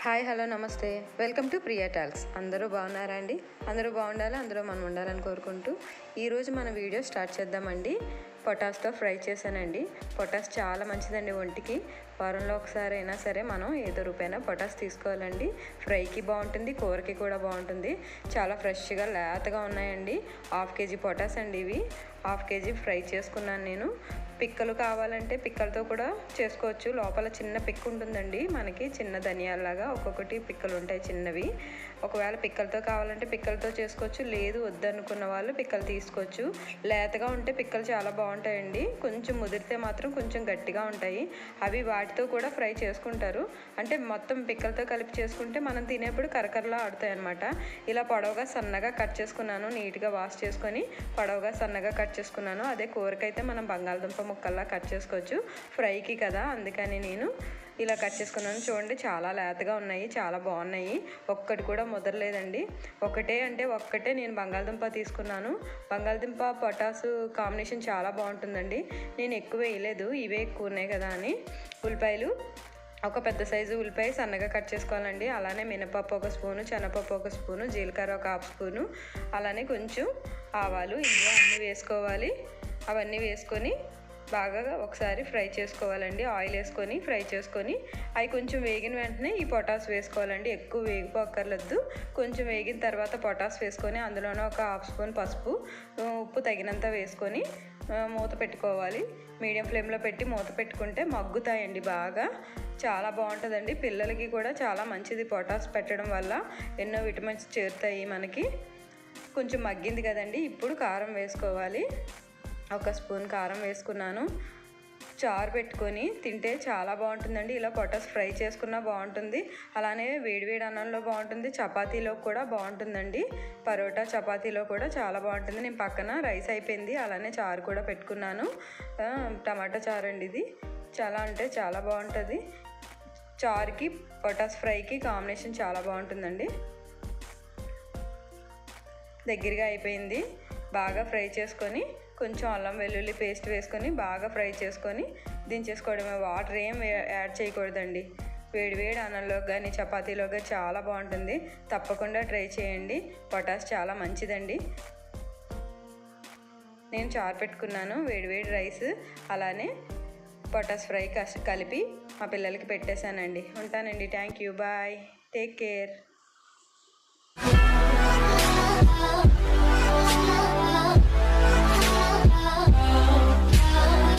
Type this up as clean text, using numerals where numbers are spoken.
Hi hello నమస్తే welcome to Priya talks. అందరూ బాగున్నారా అండి? అందరూ బాగుండాలి, అందరూ మనం ఉండాలని కోరుకుంటూ ఈరోజు మన వీడియో స్టార్ట్ చేద్దామండి. పొటాస్తో ఫ్రై చేశానండి. పొటాస్ చాలా మంచిదండి ఒంటికి. వారంలో ఒకసారి అయినా సరే మనం ఏదో రూపాయినా పొటాస్ తీసుకోవాలండి. ఫ్రైకి బాగుంటుంది, కూరకి కూడా బాగుంటుంది. చాలా ఫ్రెష్గా లేతగా ఉన్నాయండి. 1/2 kg పొటాస్ అండి ఇవి. 1/2 kg ఫ్రై చేసుకున్నాను నేను. పిక్కలు కావాలంటే పిక్కలతో కూడా చేసుకోవచ్చు. లోపల చిన్న పిక్క ఉంటుందండి, మనకి చిన్న ధనియాల్లాగా ఒక్కొక్కటి పిక్కలు ఉంటాయి చిన్నవి. ఒకవేళ పిక్కలతో కావాలంటే పిక్కలతో చేసుకోవచ్చు, లేదు వద్దనుకున్న వాళ్ళు పిక్కలు తీసుకోవచ్చు. లేతగా ఉంటే పిక్కలు చాలా బాగుంటాయండి. కొంచెం ముదిరితే మాత్రం కొంచెం గట్టిగా ఉంటాయి. అవి వాటితో కూడా ఫ్రై చేసుకుంటారు. అంటే మొత్తం పిక్కలతో కలిపి చేసుకుంటే మనం తినేప్పుడు కరకరలా ఆడుతాయి అన్నమాట. ఇలా పొడవుగా సన్నగా కట్ చేసుకున్నాను. నీట్గా వాష్ చేసుకొని పొడవుగా సన్నగా కట్ చేసుకున్నాను. అదే కూరకైతే మనం బంగాళదుంప ముక్కల్లా కట్ చేసుకోవచ్చు, ఫ్రైకి కదా, అందుకని నేను ఇలా కట్ చేసుకున్నాను. చూడండి చాలా లేతగా ఉన్నాయి, చాలా బాగున్నాయి. ఒక్కటి కూడా ముదరలేదండి. ఒక్కటే నేను బంగాళదుంప తీసుకున్నాను. బంగాళదుంప పొటాసు కాంబినేషన్ చాలా బాగుంటుందండి. నేను ఎక్కువ వేయలేదు, ఇవే ఎక్కువ ఉన్నాయి కదా అని. ఉల్లిపాయలు ఒక పెద్ద సైజు ఉల్లిపాయ సన్నగా కట్ చేసుకోవాలండి. అలానే మినపప్పు 1 స్పూను, శనగపప్పు 1 స్పూను, జీలకర్ర 1/2 స్పూను, అలానే కొంచెం ఆవాలు, ఇందులో అన్నీ వేసుకోవాలి. అవన్నీ వేసుకొని బాగా ఒకసారి ఫ్రై చేసుకోవాలండి. ఆయిల్ వేసుకొని ఫ్రై చేసుకొని అవి కొంచెం వేగిన వెంటనే ఈ పొటాస్ వేసుకోవాలండి. ఎక్కువ వేగిపోక్కర్లేదు. కొంచెం వేగిన తర్వాత పొటాస్ వేసుకొని అందులోనే 1/2 స్పూన్ పసుపు, ఉప్పు తగినంత వేసుకొని మూత పెట్టుకోవాలి. మీడియం ఫ్లేమ్లో పెట్టి మూత పెట్టుకుంటే మగ్గుతాయండి బాగా. చాలా బాగుంటుందండి. పిల్లలకి కూడా చాలా మంచిది పొటాస్ పెట్టడం వల్ల. ఎన్నో విటమిన్స్ చేరుతాయి మనకి. కొంచెం మగ్గింది కదండి, ఇప్పుడు కారం వేసుకోవాలి. 1 స్పూన్ కారం వేసుకున్నాను. చారు పెట్టుకొని తింటే చాలా బాగుంటుందండి. ఇలా పొటాస్ ఫ్రై చేసుకున్నా బాగుంటుంది, అలానే వేడివేడి అన్నంలో బాగుంటుంది, చపాతీలో కూడా బాగుంటుందండి. పరోటా చపాతీలో కూడా చాలా బాగుంటుంది. నేను పక్కన రైస్ అయిపోయింది, అలానే చారు కూడా పెట్టుకున్నాను. టమాటా చారు అండి ఇది. చాలా అంటే చాలా బాగుంటుంది. చారుకి పొటాస్ ఫ్రైకి కాంబినేషన్ చాలా బాగుంటుందండి. దగ్గరగా అయిపోయింది. బాగా ఫ్రై చేసుకొని కొంచెం అల్లం వెల్లుల్లి పేస్ట్ వేసుకొని బాగా ఫ్రై చేసుకొని దించేసుకోవడమే. వాటర్ ఏం యాడ్ చేయకూడదండి. వేడివేడి అన్నంలో కానీ చపాతీలో కానీ చాలా బాగుంటుంది. తప్పకుండా ట్రై చేయండి. పొటాస్ చాలా మంచిదండి. నేను చారు పెట్టుకున్నాను, వేడివేడి రైస్, అలానే పొటాస్ ఫ్రై కలిపి మా పిల్లలకి పెట్టేశానండి. ఉంటానండి. Thank you, bye, take care.